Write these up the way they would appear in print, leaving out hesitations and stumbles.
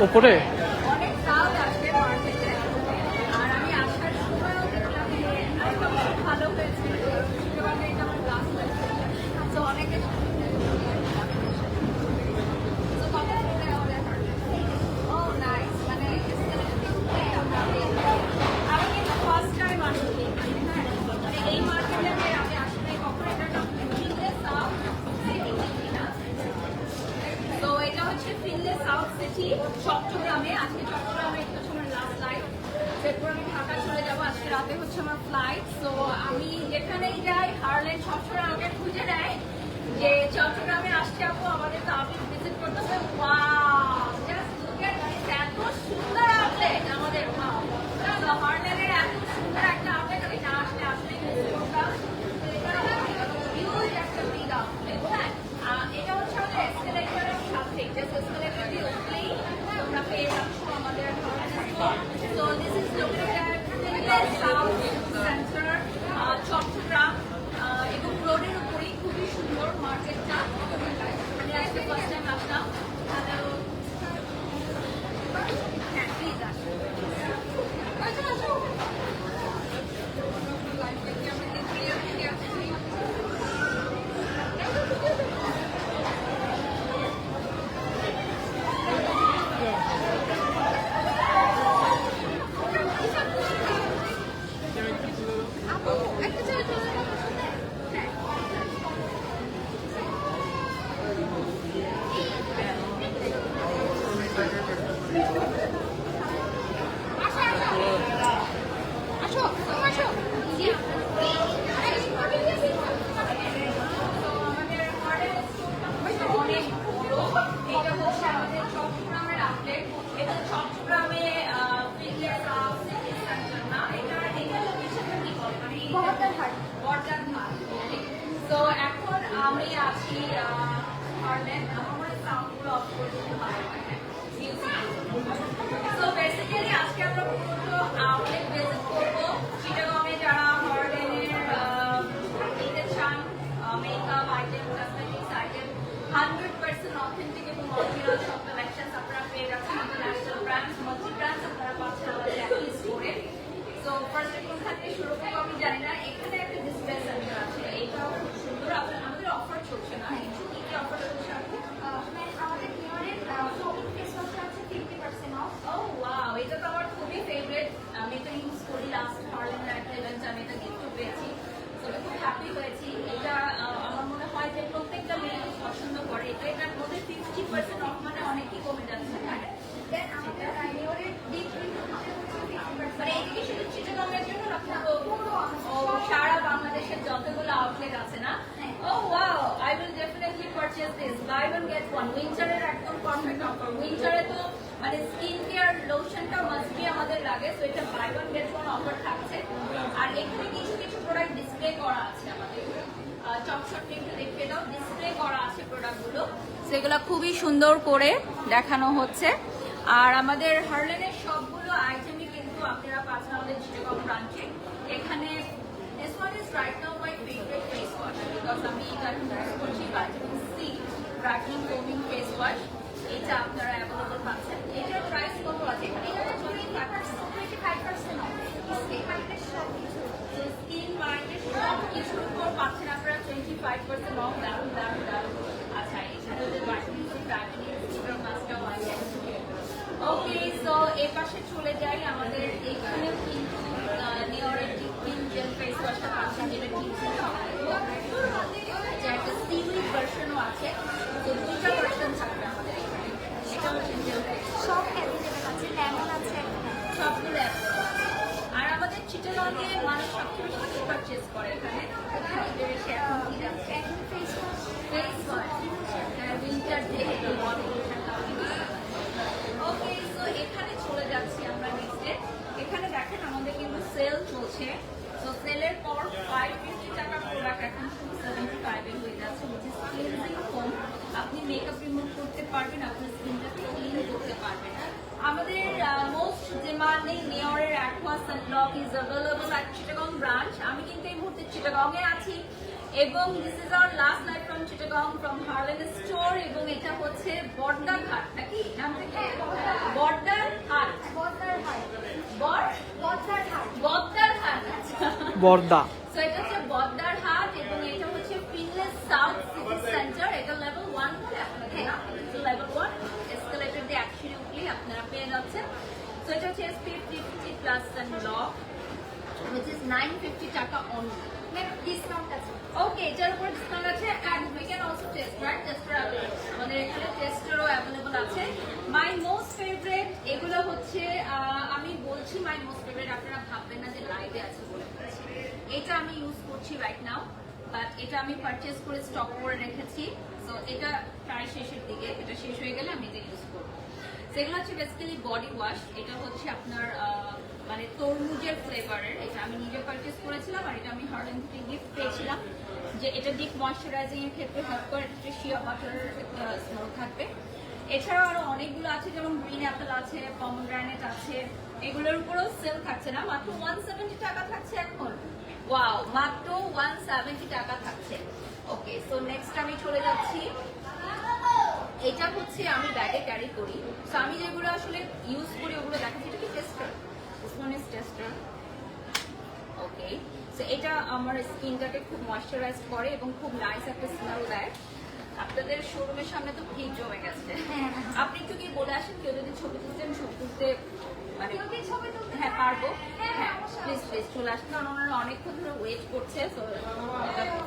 ওপরে অনেক ক্রাউড আসবে মার্কেটে। আর আমি আসার সময়ও দেখলাম যে আজকে খুব ভালো হয়েছে, শুক্রবারে এটা আমার লাস্ট হয়েছে, তো অনেকে ও নাইস, মানে আমি কিন্তু ফার্স্ট টাইম আসছি, হ্যাঁ, মানে এই মার্কেটে আমি আসলে কখনো এটা না তো এটা হচ্ছে ফিনলে সাউথ সিটি চট্টগ্রামে। আজকে চট্টগ্রামে এটা হচ্ছে আমার লাস্ট লাইট, এরপর আমি ঢাকা চলে যাবো। আজকে রাতে হচ্ছে আমার ফ্লাইট। তো আমি যেখানেই যাই হারলেন সবসময় আমাকে খুঁজে দেয় যে চট্টগ্রামে আসছে আপু, আমাদের তো আপনি ভিজিট করতেছে। Wow, just look at this, এত সুন্দর আউটলেট আমাদের। ওয়াও, হারলেনের এত সুন্দর একটা আউটলেট আমি না আসলে আসলে মিস করতাম। হিউজ একটা বিগ আউটলেট, হ্যাঁ। এটা হচ্ছে আমাদের এসকেলেটরের সাথে, জাস্ট এসকেলেটর দিয়ে উঠলেই তোমরা পেয়ে যাচ্ছ আমাদের তো this is located south centre Chittagong এবং রোডের উপরেই, খুবই সুন্দর মার্কেটটা। আমি আজকে ফার্স্ট টাইম আসলাম। হ্যালো, হ্যাঁ প্লিজ আসুন। আসুন আসুন। তো এখন আমি আছি হারলেন, আমার সাউন্ডগুলো অফ করে দিতে পারবো। তো বেসিক্যালি আজকে আমরা পুরো আউটলেট ভিজিট করবো। চিটাগংয়ে যারা হারলেনের নিতে চান makeup item, cosmetics item 100% authentic এবং অরিজিনাল সব কালেকশনস আপনারা পেয়ে যাচ্ছেন। ইন্টারন্যাশনাল ব্র্যান্ডস, মাল্টি ব্র্যান্ডস আপনারা পাচ্ছেন আমাদের একই স্টোরে। তো ফার্স্ট কোনখান থেকে শুরু করবো আমি জানি না। এখানে একটা ডিসপ্লে সেন্টার আছে, এইটাও খুব সুন্দর। আমাদের অফার চলছে না, কি কি অফার চলছে আপু? আমাদের নিয়রের শপিং ফেস ওয়াশ আছে 50% অফ। ও ওয়াও, এটা তো আমার খুবই ফেভারিট। আমি এটা ইউজ করি, লাস্ট হারলেনের একটা ইভেন্টে আমি এটা গিফট পেয়েছি, তো আমি খুব হ্যাপি হয়েছি। এটা আমার মনে হয় যে প্রত্যেকটা মেয়ে পছন্দ করে। এটার মধ্যে 50% অফ মানে অনেকই কমে যাচ্ছে। দেন আমাদের নিয়রের ডিপ মানে এদিকে শুধু চিটাগংয়ের জন্য না, সারা বাংলাদেশের যতগুলো আউটলেট আছে না। Oh wow, I will definitely purchase this, buy one get one. উইন্টারের একদম পারফেক্ট অফার। উইন্টারে তো মানে স্কিন কেয়ার লোশনটা মাস্ট বি আমাদের লাগে, তো এটা buy one get one offer থাকছে। আর এখানে কিছু কিছু প্রোডাক্ট ডিসপ্লে করা আছে আমাদের, চটচটে একটু দেখে দাও, ডিসপ্লে করা আছে প্রোডাক্টগুলো, সেগুলো খুবই সুন্দর করে দেখানো হচ্ছে। আর আমাদের হারলেনের সবগুলো আইটেমই কিন্তু আপনারা পাচ্ছেন আমাদের চিটাগং ব্রাঞ্চে। এখানে this one is right now my favorite face wash because আমি এটা ইউজ করছি vitamin C brightening toning face wash. এটা আপনারা অ্যাভেলেবল পাচ্ছেন। এটার প্রাইস কত আছে? এটা 25% অফ। স্কিন মাইন্ডের সব কিছুর উপর পাচ্ছেন আপনারা 25% অফ। দারুণ দারুণ দারুণ। আচ্ছা, এখানে ওদের ভিটামিন সি ব্রাইটনিং সিরাম মাস্কটাও আছে। ওকে, সো এই পাশে চলে যাই। আমাদের এখানেও কিন্তু নিয়রের টিন জেল ফেস ওয়াশটা পাচ্ছেন, যেটা একটা সিউইড ভার্সনও আছে। তো দুইটা ভার্সন থাকবে আমাদের এখানে। এটা হচ্ছে জেল ফেস, সব অ্যাভেলেবল আছে, লেমন আছে, সবগুলো অ্যাভেলেবল। আর আমাদের চিটাগংয়ে মানুষ সবচেয়ে বেশি পারচেস করে এখানে। বেশি এখন কি যাচ্ছে face wash, face wash, winter যেহেতু বডি লোশন। ওকে, সো এখানে চলে যাচ্ছি আমরা নেক্সটে। এখানে দেখেন আমাদের কিন্তু সেল চলছে। তো সেলের পর 550 টাকার প্রোডাক্ট এখন শুধু 75 এ হয়ে যাচ্ছে, which is cleansing foam। আপনি মেকআপ রিমুভ করতে পারবেন, আপনার স্কিনটাকে ক্লিন করতে পারবেন। আমাদের মোস্ট ডিমান্ডিং নিয়রের aqua sunblock is available at Chittagong branch. আমি কিন্তু এই মুহূর্তে চিটাগংয়ে আছি এবং this is our last live from Chittagong from Harlen store এবং এটা হচ্ছে বর্দার হাট নাকি নাম থেকে বর্দার হাট বর্দার হাট বর্দার হাট বর্দার হাট আচ্ছা বর্দা সো এটা হচ্ছে বর্দার হাট এবং এটা হচ্ছে ফিনলেস সাউথ সিটি সেন্টার এটা লেভেল 1 বলে আপনাদের না লেভেল 1 এসকেলেটর দিয়ে অ্যাবসলিউটলি আপনারা পেয়ে যাচ্ছেন সো এটা হচ্ছে SPF 350 plus and lock which is 950 টাকা only ডিসকাউন্ট আছে ওকে এটার উপর ডিসকাউন্ট আছে and we can also test right tester আমাদের এখানে টেস্টারও অ্যাভেলেবল আছে মাই মোস্ট ফেভারিট এগুলো হচ্ছে আমি বলছি মাই মোস্ট ফেভারিট আপনারা ভাববেন না যে লাইভে আছে বলে বলছি এটা আমি ইউজ করছি রাইট নাও বাট এটা আমি পারচেজ করে স্টক করে রেখেছি সো এটা প্রায় শেষের দিকে এটা শেষ হয়ে গেলে আমি এটা ইউজ করবো সেগুলো হচ্ছে বেসিক্যালি বডি ওয়াশ এটা হচ্ছে আপনার মানে তরমুজের ফ্লেভারের এটা আমি নিজে পারচেজ করেছিলাম আর এটা আমি হার্লেন থেকে গিফট পেয়েছিলাম যে এটা ডিপ ময়শ্চারাইজিং এর ক্ষেত্রে হেল্প করে এটা শিয়া বাটারের স্মেল থাকবে এছাড়াও আরো অনেকগুলো আছে যেমন গ্রিন অ্যাপেল আছে পমগ্রানেট আছে এগুলোর উপরেও সেল থাকছে না মাত্র 170 টাকা থাকছে এখন ওয়াও মাত্র 170 টাকা থাকছে ওকে সো নেক্সট আমি চলে যাচ্ছি এটা হচ্ছে আমি ব্যাগে ক্যারি করি সো আমি যেগুলো আসলে ইউজ করি ওগুলো দেখাচ্ছি এটা কি tester this one is tester okay so এটা আমার স্কিনটাকে খুব ময়শ্চারাইজ করে এবং খুব নাইস একটা স্মেল দেয় আপনাদের শোরুমের সামনে তো ভিড় জমে গেছে আপনি একটু কি বলে আসেন কেউ যদি ছবি তুলতে আমি ছবি তুলতে মানে ছবি তুলতে হ্যাঁ পারবো হ্যাঁ, হ্যাঁ প্লিজ প্লিজ চলে আসেন কারণ ওনারা অনেকক্ষণ ধরে ওয়েট করছে তো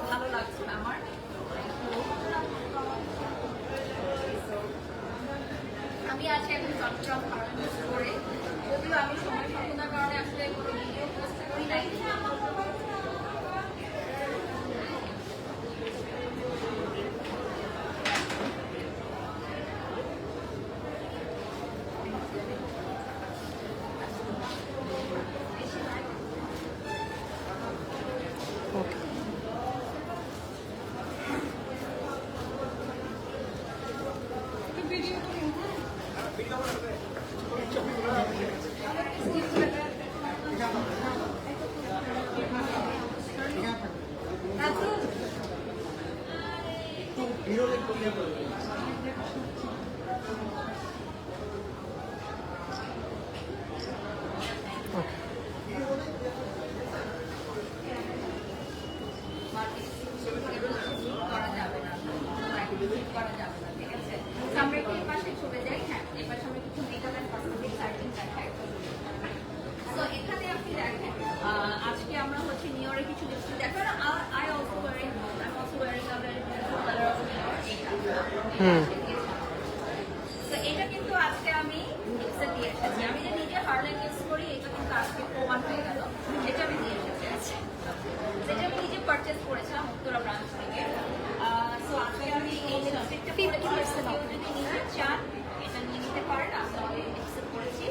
ভালো লাগছে না আমার আমি আছি এখন চট্টগ্রাম হার্লেন স্টোরে যদিও আমি সময় স্বল্পতার কারণে আসলে কোনো ভিডিও পোস্ট করি নাই করা যাবে না ঠিক আছে আমরা একটু এই পাশে চলে যাই হ্যাঁ এই পাশে আমরা কিছু মেকআপ এন্ড কসমেটিক্স আইটেম দেখাই সো এখানে আপনি দেখেন আজকে আমরা হচ্ছে নিউ ইয়র্কে কিছু লিপস্টিক দেখেন I also wearing I am also wearing a very beautiful colour of তো এটা কিন্তু আজকে আমি লিপসে দিয়ে এসেছি আমি যে নিজে হার্লেন ইউজ করি এটা কিন্তু আজকে প্রমাণ হয়ে গেল এটা আমি দিয়ে এসেছি যেটা আমি নিজে পারচেজ করেছিলাম উত্তরা ব্রাঞ্চ থেকে সো আজকে আমি এই লিপস্টিকটা 50% অফ যদি নিতে চান এটা নিয়ে নিতে পারেন আমি অ্যাকসেপ্ট করেছি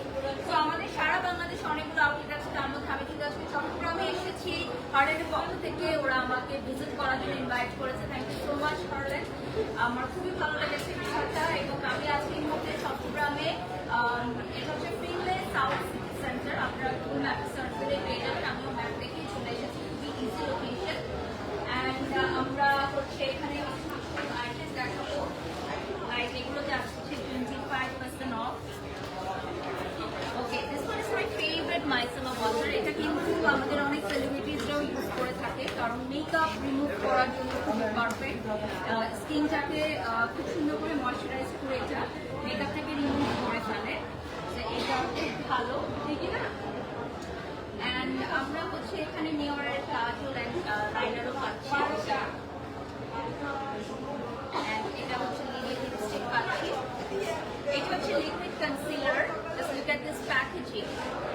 তো আমাদের সারা বাংলাদেশে অনেকগুলো আউটলেট আছে তার মধ্যে আমি কিন্তু আজকে চট্টগ্রামে এসেছি হার্লেনের পক্ষ থেকে ওরা আমাকে ভিজিট করার জন্য ইনভাইট করেছে থ্যাংক ইউ সো মাচ হার্লেন আমার খুবই ভালো লেগেছে বিষয়টা এবং আমি আজকে এই মুহূর্তে চট্টগ্রামে এটা হচ্ছে ফিনলেস সাউথ সিটি সেন্টার আপনারা গুগল ম্যাপে সার্চ করে পেয়ে যাবেন আমিও ম্যাপ দেখেই চলে এসেছি খুবই ইজি লোকেশন অ্যান্ড আমরা হচ্ছে এখানে আইটেম দেখাবো লাইক এগুলোতে আসছে 25% off okay this one is my favourite micellar water এটা কিন্তু আমাদের অনেক সেলিব্রিটিজরাও ইউজ করে থাকে কারণ মেকআপ রিমুভ করার জন্য খুবই পারফেক্ট স্কিনটাকে খুব সুন্দর করে ময়শ্চারাইজ করে এটা মেকআপটাকে রিমুভ করে ফেলে এটা খুব ভালো ঠিক না অ্যান্ড আমরা হচ্ছে এখানে নিউয়ারের কাজল লাইনারও পাচ্ছি অ্যান্ড এটা হচ্ছে লিলি লিপস্টিক পাচ্ছি এটা হচ্ছে liquid concealer just look at this packaging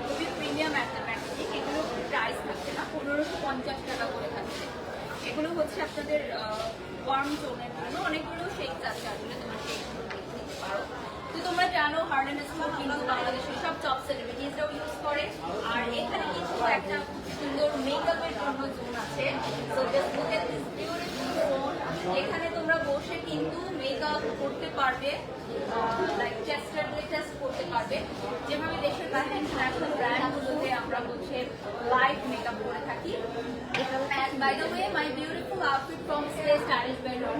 খুবই প্রিমিয়াম একটা প্যাকেজিং এগুলো প্রাইস থাকছে না 1550 টাকা করে থাকছে এগুলো হচ্ছে আপনাদের ওয়ার্ম টোনের জন্য অনেকগুলো শেকস আছে আসলে তোমার শেকগুলো নিতে পারো তো তোমরা জানো হার্লেন স্টোর কিন্তু বাংলাদেশের সব টপ সেলিব্রিটিজরাও ইউজ করে আর এখানে কিছু একটা সুন্দর মেকআপের জন্য জোন আছে so just look at this beautiful zone এখানে তোমরা বসে কিন্তু মেকআপ করতে পারবে লাইক টেস্ট করতে পারবে যেভাবে দেশের বাইরে ইন্টারন্যাশনাল ব্র্যান্ডগুলোতে আমরা হচ্ছে লাইভ মেকআপ করে থাকি and by the way my beautiful outfit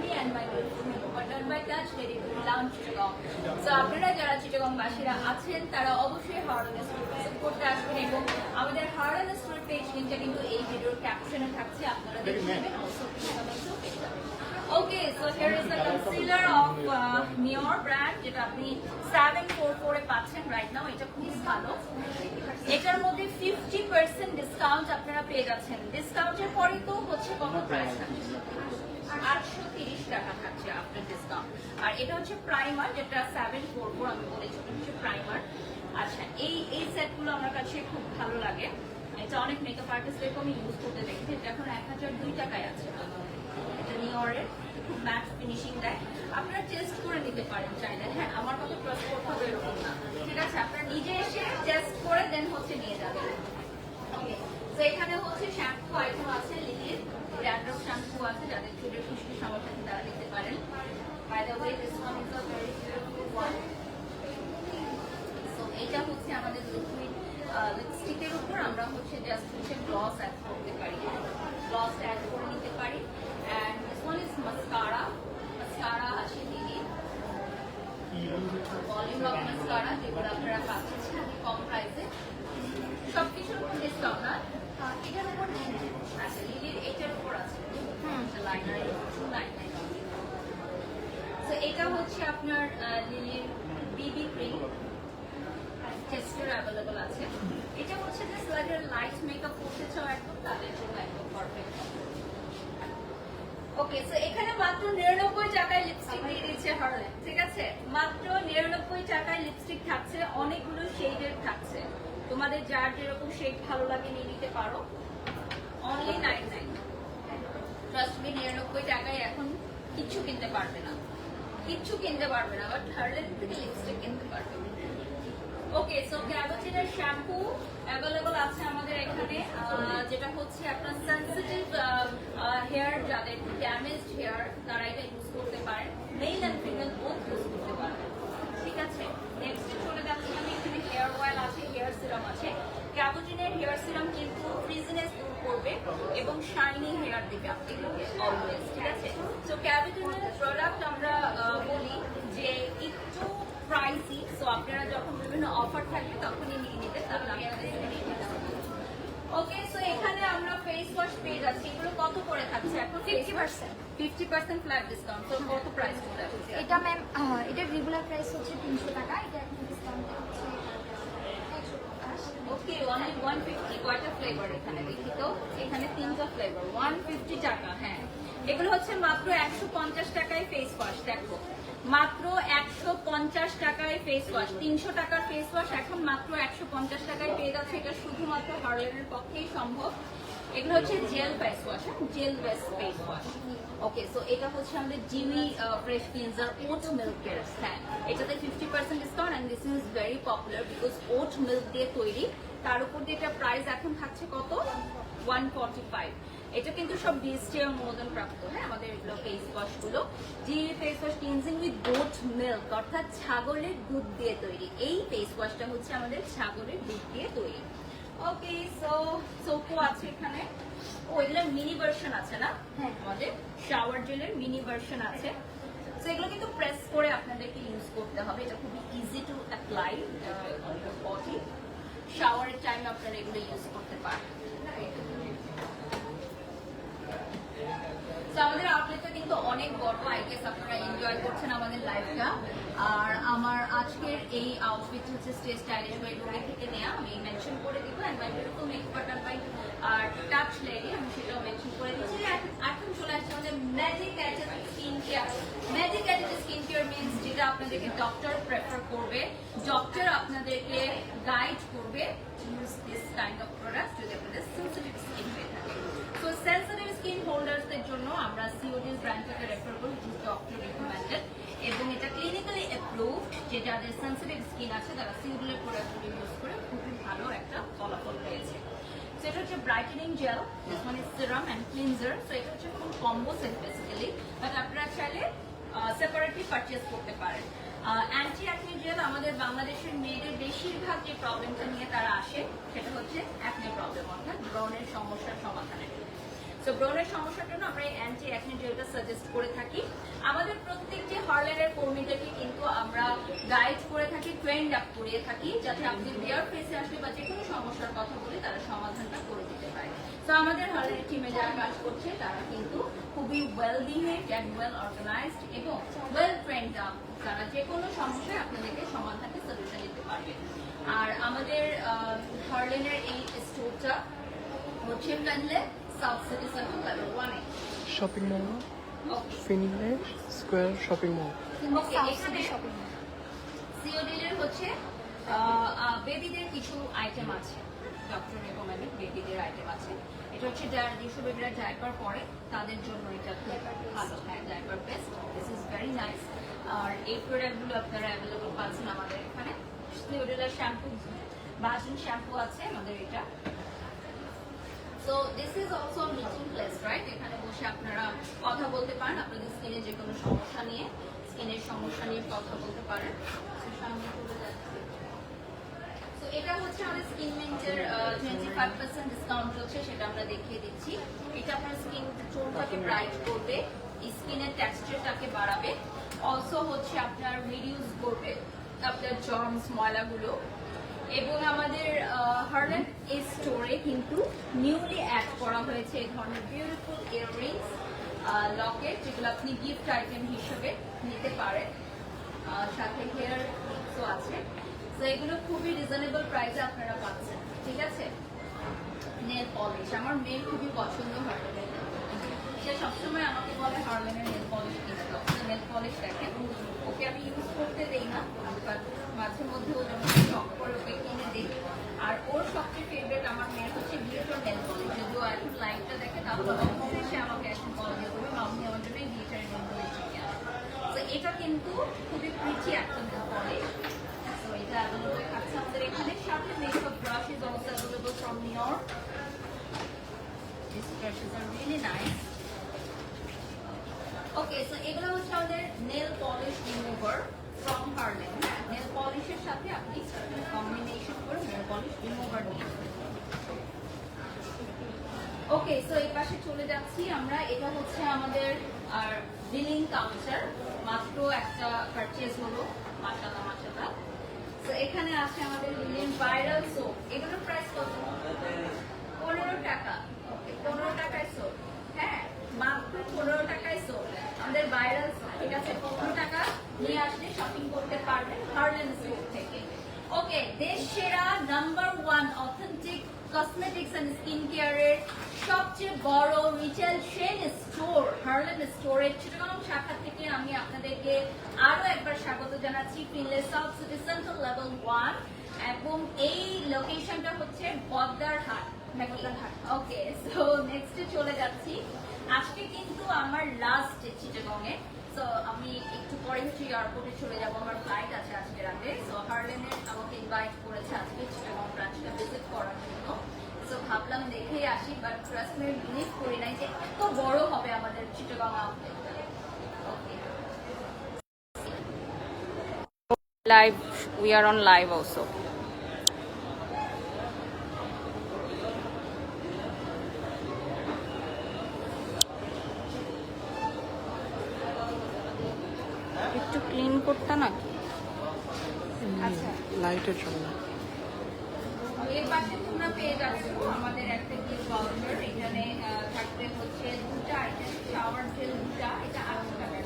me and my beautiful makeup partner by Touch ready to launch Chittagong. So আপনারা যারা চিটাগং বাসীরা আছেন তারা অবশ্যই হাওড়া স্টোর ভিজিট করতে আসবেন এবং আমাদের হাওড়া স্টোর পেজ লিংকটা কিন্তু এই ভিডিওর ক্যাপশনে থাকছে, আপনারা দেখে নেবেন। Okay, so here is the concealer of Nior brand যেটা আপনি 744 এ পাচ্ছেন right now, এটা খুব ভালো। এটার মধ্যে 50% ডিসকাউন্ট আপনারা পেয়ে যাচ্ছেন। ডিসকাউন্টের পরে তো হচ্ছে কত প্রাইস থাকছে? 830 টাকা থাকছে আফটার ডিসকাউন্ট। আর এটা হচ্ছে প্রাইমার যেটা 744 আমি বলেছি, এটা হচ্ছে প্রাইমার। আচ্ছা, এই সেটগুলো আমার কাছে খুব ভালো লাগে। এটা অনেক মেকআপ আর্টিস্টদেরকে আমি ইউজ করতে দেখি। এটা এখন 1002 টাকায় আছে। এটা নিওরের খুব ম্যাট ফিনিশিং দেয়। আপনারা টেস্ট করে নিতে পারেন চাইলে। হ্যাঁ, আমার কথা ট্রাস্ট করতে হবে এরকম না, ঠিক আছে? আপনারা নিজে এসে টেস্ট করে দেন হচ্ছে নিয়ে যাবেন। ওকে, তো এখানে হচ্ছে শ্যাম্পু আইটেম আছে, লিলির ড্যান্ড্রফ শ্যাম্পু আছে, যাদের চুলের খুশকি সমস্যা আছে তারা নিতে পারেন। By the way this one is a very beautiful one. So এটা হচ্ছে আমাদের লিকুইড লিপস্টিকের উপর আমরা হচ্ছে জাস্ট হচ্ছে গ্লস অ্যাড করতে পারি, গ্লস অ্যাড করে নিতে পারি। And this one is mascara, mascara আছে লিলির ভলিউম অফ মাস্কারা, যেগুলো আপনারা পাচ্ছেন খুবই কম প্রাইসে। সবকিছুর উপর ডিসকাউন্ট না, এটার উপর আচ্ছা লিলির এটার উপর আছে লাইনার 299। তো এটা হচ্ছে আপনার লিলির বিবি ক্রিম, টেস্টার অ্যাভেলেবল আছে। এটা হচ্ছে যে স্লাইডার লাইট মেকআপ করতে চাও একদম তাদের জন্য একদম পারফেক্ট। ওকে, সো এখানে মাত্র 99 টাকায় লিপস্টিক দিয়ে দিচ্ছে হারল্যান্ড, ঠিক আছে? মাত্র 99 টাকায় লিপস্টিক থাকছে, অনেকগুলো শেডের থাকছে। তোমাদের যার যেরকম শেড ভালো লাগে নিয়ে নিতে পারো। অনলি 99। ট্রাস্ট মি, 99 টাকায় এখন কিচ্ছু কিনতে পারবে না, কিচ্ছু কিনতে পারবে না, বাট হারল্যান্ড থেকে লিপস্টিক কিনতে পারবে। ওকে, সো ক্যাবোচিনের শ্যাম্পু অ্যাভেলেবল আছে আমাদের এখানে, যেটা হচ্ছে আপনার সেনসিটিভ হেয়ার, যাদের ড্যামেজড হেয়ার তারা এটা ইউজ করতে পারেন। Male and female both use করতে পারেন, ঠিক আছে? নেক্সটে চলে যাচ্ছি আমি, এখানে হেয়ার অয়েল আছে, হেয়ার সিরাম আছে। ক্যাবোচিনের হেয়ার সিরাম কিন্তু ফ্রিজিনেস দূর করবে এবং শাইনি হেয়ার দিবে আপনাকে অলওয়েজ, ঠিক আছে? সো ক্যাবোচিনের প্রোডাক্ট আমরা বলি যে একটু প্রাইসি, সো আপনারা যখন বিভিন্ন অফার থাকবে তখনই নিয়ে নিতে, তাহলে আমি আপনাদের নিয়ে নিতে। ওকে, সো এখানে আমরা ফেস ওয়াশ পেয়ে যাচ্ছি। এগুলো কত করে থাকছে এখন? 50% ফ্ল্যাট ডিসকাউন্ট। তো কত প্রাইস চলে আসছে এটা ম্যাম? এটা রেগুলার প্রাইস হচ্ছে 300 টাকা, এটা এখন ডিসকাউন্ট হচ্ছে 150। ওকে, 150। কয়টা ফ্লেভার এখানে দেখি তো? এখানে 3টা ফ্লেভার, 150 টাকা। হ্যাঁ, এগুলো হচ্ছে মাত্র 150 টাকায় ফেস ওয়াশ। দেখো, মাত্র 150 টাকায় ফেস ওয়াশ। 300 টাকার ফেস ওয়াশ এখন মাত্র 150 টাকায় পেয়ে যাচ্ছে। এটা শুধুমাত্র হারল্যান্ডের পক্ষেই সম্ভব। এগুলো হচ্ছে gel face wash, gel base face wash. Okay, so এটা হচ্ছে আমাদের জিমি ফ্রেশ ক্লিনজার ওট মিল্কের। হ্যাঁ, এটাতে 50% discount, and this is very popular because oat milk দিয়ে তৈরি। তার উপর দিয়ে এটা প্রাইস এখন থাকছে কত? 145। এটা কিন্তু সব ডিএসটি অনুমোদন প্রাপ্ত। হ্যাঁ, আমাদের এগুলো ফেস ওয়াশ গুলো জি face wash cleansing with goat milk, অর্থাৎ ছাগলের দুধ দিয়ে তৈরি। এই ফেস ওয়াশটা হচ্ছে আমাদের ছাগলের দুধ দিয়ে তৈরি। ওকে, সো সোপো আছে এখানে। ও, এগুলো মিনি ভার্সন আছে না? হ্যাঁ, আমাদের শাওয়ার জেলের মিনি ভার্সন আছে। সো এগুলো কিন্তু প্রেস করে আপনাদেরকে ইউজ করতে হবে। এটা খুবই easy to apply on your body. শাওয়ারের টাইমে আপনারা এগুলো ইউজ করতে পারেন। আমাদের আউটলেটটা কিন্তু অনেক বড়, আই গেস আপনারা এনজয় করছেন আমাদের লাইফটা। আর আমার আজকের এই আউটফিট হচ্ছে স্টেজ স্টাইলিশ বাই রুমি থেকে নেওয়া, আমি মেনশন করে দিব। And my beautiful makeup partner by touch lady, আমি সেটাও মেনশন করে দিচ্ছি। এখন চলে আসছে আমাদের ম্যাজিক অ্যাটেড স্কিন কেয়ার। ম্যাজিক অ্যাটেড স্কিন কেয়ার মিনস যেটা আপনাদেরকে ডক্টর প্রেফার করবে, ডক্টর আপনাদেরকে গাইড করবে use this kind of product যদি আপনাদের সেনসিটিভ স্কিন হয়ে থাকে। তো সেনসিটিভ স্কিন হোল্ডার্সদের জন্য আমরা সিওডিস ব্র্যান্ডটাকে রেফার করি, which is ডক্টর রিকমেন্ডেড, এবং এটা ক্লিনিক্যালি অ্যাপ্রুভড। যে যাদের সেনসিটিভ স্কিন আছে তারা সিওডির প্রোডাক্টগুলো ইউজ করে খুবই ভালো একটা ফলাফল পেয়েছে। সো এটা হচ্ছে brightening gel, this one is serum and cleanser. So এটা হচ্ছে full combo set basically, but আপনারা চাইলে সেপারেটলি পারচেজ করতে পারেন। অ্যান্টি অ্যাকনে জেল, আমাদের বাংলাদেশের মেয়েদের বেশিরভাগ যে প্রবলেমটা নিয়ে তারা আসে সেটা হচ্ছে অ্যাকনে প্রবলেম, অর্থাৎ ব্রণের সমস্যার সমাধানের। সো ব্রণের সমস্যার জন্য আমরা এই অ্যান্টি অ্যাকনে জেলটা সাজেস্ট করে থাকি। গাইড করে থাকি, ট্রেন্ড আপ করিয়ে থাকি, যাতে আপনি দেয়ার ফেসে আসলে বা যে কোনো সমস্যার কথা বলে তারা সমাধানটা করে দিতে পারে। তো আমাদের হলের টিমে যারা কাজ করছে তারা কিন্তু খুবই well behaved and well organised এবং ওয়েল ট্রেন্ড আপ, তারা যে কোনো সমস্যায় আপনাদেরকে সমাধানের সলিউশন দিতে পারবে। আর আমাদের হার্লেনের এই স্টোরটা হচ্ছে Finlay South City Centre level 1 এ shopping mall, okay. Finlay Square shopping mall. Okay, এখানে সিওডিলের হচ্ছে বেবিদের কিছু আইটেম আছে, ডক্টর রেকমেন্ডেড বেবিদের আইটেম আছে। এটা হচ্ছে যারা যেসব বেবিরা ডাইপার পরে তাদের জন্য এটা খুব ভালো, হ্যাঁ diaper best, this is very nice. আর এই প্রোডাক্টগুলো আপনারা অ্যাভেলেবল পাচ্ছেন আমাদের এখানে। সিওডিলের শ্যাম্পু, ভার্জিন শ্যাম্পু আছে আমাদের এটা। So this is also meeting place, right? এখানে বসে আপনারা কথা বলতে পারেন আপনাদের স্কিনের যে কোনো সমস্যা নিয়ে, স্কিনের সমস্যা নিয়ে কথা বলতে পারেন। So, সামনে চলে যাচ্ছি। So, এটা হচ্ছে আমাদের স্কিন মিন্টের 25% ডিসকাউন্ট চলছে, সেটা আমরা দেখিয়ে দিচ্ছি। এটা আপনার স্কিন টোনটাকে ব্রাইট করবে, স্কিনের টেক্সচারটাকে বাড়াবে, অলসো হচ্ছে আপনার রিডিউস করবে আপনার জার্মস, ময়লাগুলো। এবং আমাদের হার্লেন এই স্টোরে কিন্তু নিউলি অ্যাড করা হয়েছে এই ধরনের বিউটিফুল ইয়াররিংস, লকেট, যেগুলো আপনি গিফট আইটেম হিসেবে নিতে পারেন। সাথে হেয়ার ক্লিপসও আছে। তো এগুলো খুবই রিজনেবল প্রাইসে আপনারা পাচ্ছেন, ঠিক আছে? নেল পলিশ, আমার মেয়ের খুবই পছন্দ হার্লেনের। সে সবসময় আমাকে বলে হার্লেনের নেল পলিশ কিনতে। নেল পলিশ দেখেন, ওকে আমি ইউজ করতে দেই না, বাট মাঝে মধ্যে ও যখন শখ করে ওকে কিনে দিই। আর ওর সবচেয়ে ফেভারিট আমার মেয়ের হচ্ছে গ্লিটার নেল পলিশ। যদিও এখন লাইভটা দেখে তাহলে অবশ্যই সে আমাকে এখন কল দিয়ে দেবে, মাম্মি আমার জন্য গ্লিটার নেল পলিশ কিনে আসে। তো এটা কিন্তু খুবই প্রিটি একটা নেল পলিশ। তো এটা অ্যাভেলেবল থাকছে আমাদের এখানে। সাথে makeup brush is also available from New York. These brushes are really nice. Okay, so এগুলো হচ্ছে আমাদের nail polish remover from Harlen. Nail পলিশের সাথে আপনি কম্বিনেশন করে নেল পলিশ রিমুভার নিয়ে। ওকে, সো এই পাশে চলে যাচ্ছি আমরা। এটা হচ্ছে আমাদের আর বিলিং কাউন্টার, মাত্র একটা পারচেজ হলো, মাশাআল্লাহ মাশাআল্লাহ। সো এখানে আছে আমাদের লিলিন ভাইরাল সোপ। এগুলোর প্রাইস কত? 15 টাকা। ওকে, 15 টাকায় সোপ, হ্যাঁ মাত্র 15 টাকায় সোপ আমাদের ভাইরাল সোপ, ঠিক আছে? 15 টাকা নিয়ে আসলে শপিং করতে পারবেন হার্লেন স্টোর থেকে। ওকে, দেশ সেরা number 1 authentic cosmetics and skin কেয়ারের সবচেয়ে বড় রিটেল চেইন স্টোর হার্লেন স্টোরের চিটাগং শাখা থেকে আমি আপনাদেরকে আরো একবার স্বাগত জানাচ্ছি। Finlay South City Centre level 1 এবং এই লোকেশনটা হচ্ছে বদ্দারহাট। ওকে, সো নেক্সটে চলে যাচ্ছি। আজকে কিন্তু আমার লাস্ট চিটাগং এ, সো আমি একটু পরে হচ্ছে এয়ারপোর্টে চলে যাব, আমার ফ্লাইট আছে আজকে রাতে। সো হার্লেনের আমাকে ইনভাইট করেছে আজকে চিটাগং ব্রাঞ্চটা ভিজিট করার জন্য। সো ভাবলাম দেখেই আসি, বাট ট্রাস্ট মি, বিলিভ করি নাই যে এত বড় হবে আমাদের চিটাগং আউটলেটটা। Okay, live, we are on live also. একটু ক্লিন করতে নাকি? আচ্ছা, লাইটের জন্য। এর পাশে তোমরা পেয়ে যাচ্ছ আমাদের একটা গিফট ভাউচার। এখানে থাকবে হচ্ছে দুটো আইটেম, শাওয়ার জেল দুটা, এটা 800 টাকা,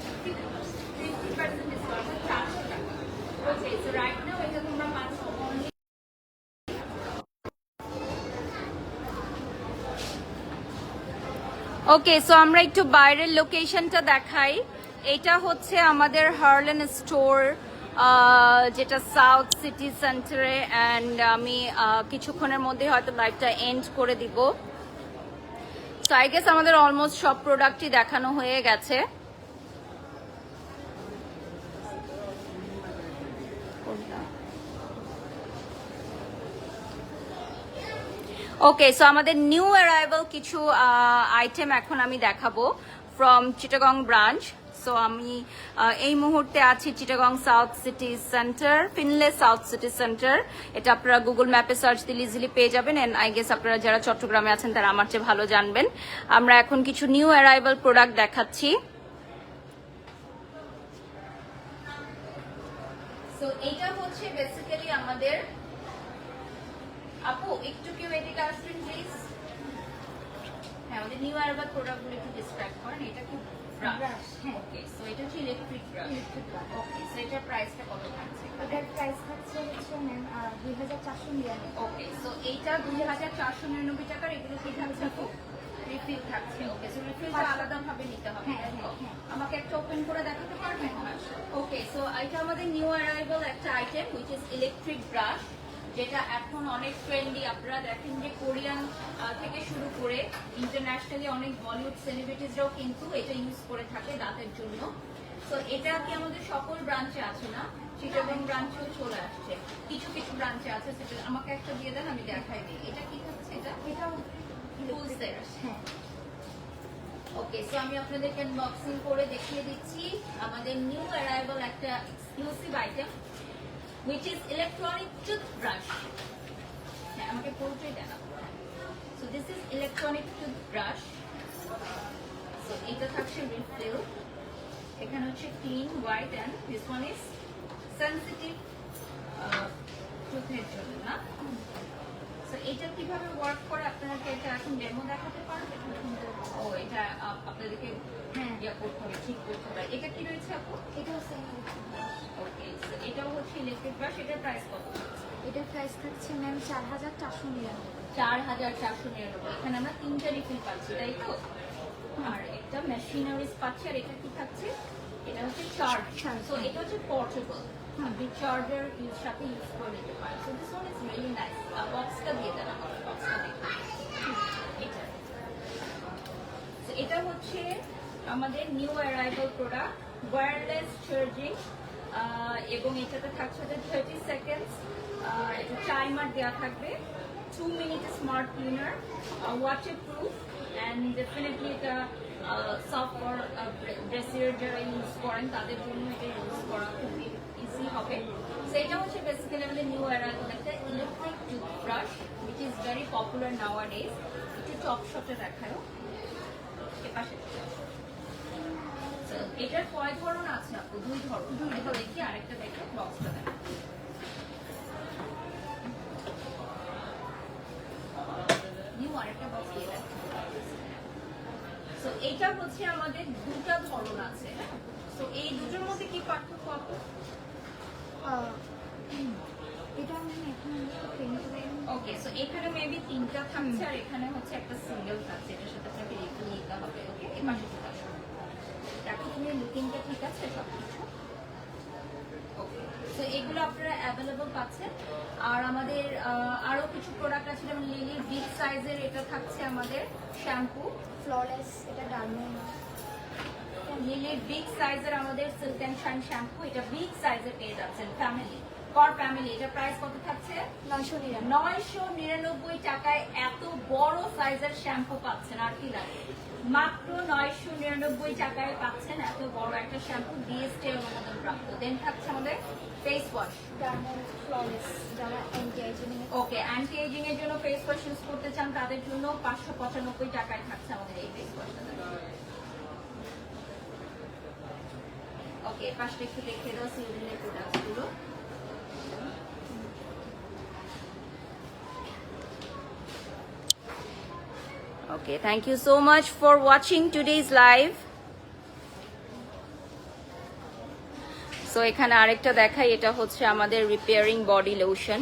50% ডিসকাউন্ট 400 টাকা। ওকে, সো রাইট নাও এটা তোমরা পাচ্ছ অনলি। ওকে, সো আমরা একটু বাইরের লোকেশনটা দেখাই। এটা হচ্ছে আমাদের হার্লেন স্টোর, যেটা সাউথ সিটি সেন্টারে। অ্যান্ড আমি কিছুক্ষণের মধ্যে হয়তো লাইভটা এন্ড করে দিব। সো আই গেস আমাদের অলমোস্ট সব প্রোডাক্টই দেখানো হয়ে গেছে। ওকে, সো আমাদের নিউ অ্যারাইভাল কিছু আইটেম এখন আমি দেখাবো ফ্রম চিটাগং ব্রাঞ্চ। সো আমি এই মুহূর্তে আছি Chittagong south City centre, Finlay South City centre. এটা আপনারা গুগল ম্যাপে সার্চ দিলে ইজিলি পেয়ে যাবেন। এন্ড আই গেস আপনারা যারা চট্টগ্রামে আছেন তারা আমার চেয়ে ভালো জানবেন। আমরা এখন কিছু নিউ অ্যারাইভাল প্রোডাক্ট দেখাচ্ছি। সো এইটা হচ্ছে বেসিক্যালি আমাদের আপু একটু কেউ এদিকে আসবেন প্লিজ। হ্যাঁ, আমাদের নিউ অ্যারাইভাল প্রোডাক্টগুলো একটু ডিসক্রাইব করেন। এটা কি ব্রাশ? হ্যাঁ। ওকে, সো এটা হচ্ছে ইলেকট্রিক ব্রাশ। ওকে, সো এটার প্রাইসটা কত থাকছে? এটার প্রাইস থাকছে হচ্ছে ম্যাম 2499। ওকে, সো এইটা 2499 টাকার। এগুলো কি থাকছে আপু? রিফিল থাকছে। ওকে, সো রিফিলটা আলাদা ভাবে নিতে হবে। হ্যাঁ, হ্যাঁ, হ্যাঁ। আমাকে একটা ওপেন করে দেখাতে পারবেন? ওকে, সো এটা আমাদের নিউ অ্যারাইভাল একটা item which is electric brush, যেটা এখন অনেক ট্রেন্ডি। আপনারা দেখেন যে কোরিয়ান থেকে শুরু করে ইন্টারন্যাশনালি অনেক বলিউড সেলিব্রিটিসরাও কিন্তু এটা ইউজ করে থাকে দাঁতের জন্য। তো এটা কি আমাদের সকল ব্রাঞ্চে আছে না? চিটাগং ব্রাঞ্চেও চলে আসছে, কিছু কিছু ব্রাঞ্চে আছে। সেটা আমাকে একটা দিয়ে দেন, আমি দেখাই দিই। এটা কি থাকছে? এটা ফুল সেট। হ্যাঁ। ওকে, সো আমি আপনাদেরকে আনবক্সিং করে দেখিয়ে দিচ্ছি আমাদের নিউ অ্যারাইভাল একটা exclusive item which is electronic toothbrush. হ্যাঁ, আমাকে পুরোটাই দেখাবো। So this is electronic toothbrush. So এটা থাকছে রিফিল, এখানে হচ্ছে clean white and this one is sensitive টুথের জন্য না। সো এটা কিভাবে ওয়ার্ক করে আপনাকে এটা এখন ডেমো দেখাতে পারবেন? ও, এটা আপনাদেরকে হ্যাঁ। ইয়া করতে হবে, ঠিক করতে হবে। এটা কি রয়েছে আপু? এটাও সেম। ওকে, সো এটাও হচ্ছে ইলেকট্রিক ব্রাশ। এটার প্রাইস কত? এটার প্রাইস থাকছে ম্যাম 4499। 4499। এখানে আমরা 3টা রিফিল পাচ্ছি, তাই তো? আর একটা মেশিনারিজ পাচ্ছি। আর এটা কি থাকছে? এটা হচ্ছে চার্জ। সো এটা হচ্ছে পোর্টেবল, আপনি চার্জার সাথে ইউজ করে নিতে পারেন। So this one is really nice. বক্সটা দিয়ে দেন আমার, বক্সটা দেখুন। এটা এটা হচ্ছে আমাদের new arrival product, wireless charging, এবং এটাতে থাকছে 30 সেকেন্ডস। এটা টাইমার দেওয়া থাকবে, 2 minute smart cleaner, water proof and definitely এটা সফট ফর ব্রেসিয়ার যারা ইউজ করেন তাদের জন্য এটা ইউজ করা খুবই ইজি হবে। সো এটা হচ্ছে বেসিক্যালি আমাদের নিউ অ্যারাইভাল একটা electric toothbrush which is very popular now a days. একটু টপ শটে দেখাও এপাশে। এটার কয় ধরন আছে আপু? 2 ধরন। এটা দেখি, আরেকটা দেখে বক্সটা দেখো। নিউ আরেকটা বক্স দিয়ে দেন। সো এটা হচ্ছে আমাদের 2টা ধরন আছে। সো এই দুটোর মধ্যে কি পার্থক্য আপু? এটা আমি এখন প্রিন্ট করে। ওকে, সো এখানে মেবি 3টা থাকছে আর এখানে হচ্ছে একটা সিঙ্গেল থাকছে। এটার সাথে আপনাকে রেখে নিতে হবে। ওকে, এপাশে ঠিক আছে। দেখো তুমি লুকিংটা ঠিক আছে সবকিছু? ওকে, সো এগুলো আপনারা অ্যাভেলেবল পাচ্ছেন। আর আমাদের আরো কিছু প্রোডাক্ট আছে, যেমন লিলি বিগ সাইজের এটা থাকছে আমাদের শ্যাম্পু ফ্ললেস, এটা ডায়মন্ড। লিলির বিগ সাইজের আমাদের সিল্ক অ্যান্ড শাইন শ্যাম্পু, এটা বিগ সাইজের পেয়ে যাচ্ছেন ফ্যামিলি, ফর ফ্যামিলি। এটা প্রাইস কত থাকছে? 999 টাকায় এত বড় সাইজের শ্যাম্পু পাচ্ছেন। আর কি লাগে? মাত্র 999 টাকায় পাচ্ছেন এত বড় একটা শ্যাম্পু, ডিএসটি অনুমোদন প্রাপ্ত। দেন থাকছে আমাদের ফেস ওয়াশ, ডায়মন্ড ফ্ললেস, যারা অ্যান্টি এজিং। ওকে, অ্যান্টি এজিং এর জন্য ফেস ওয়াশ ইউজ করতে চান তাদের জন্য 595 টাকায় থাকছে আমাদের এই ফেস ওয়াশটা। ওকে, পাশটা একটু দেখিয়ে দাও সিজনের প্রোডাক্টগুলো। Okay, thank you so much for watching today's live. So এখানে আরেকটা দেখাই, এটা হচ্ছে আমাদের রিপেয়ারিং বডি লোশন।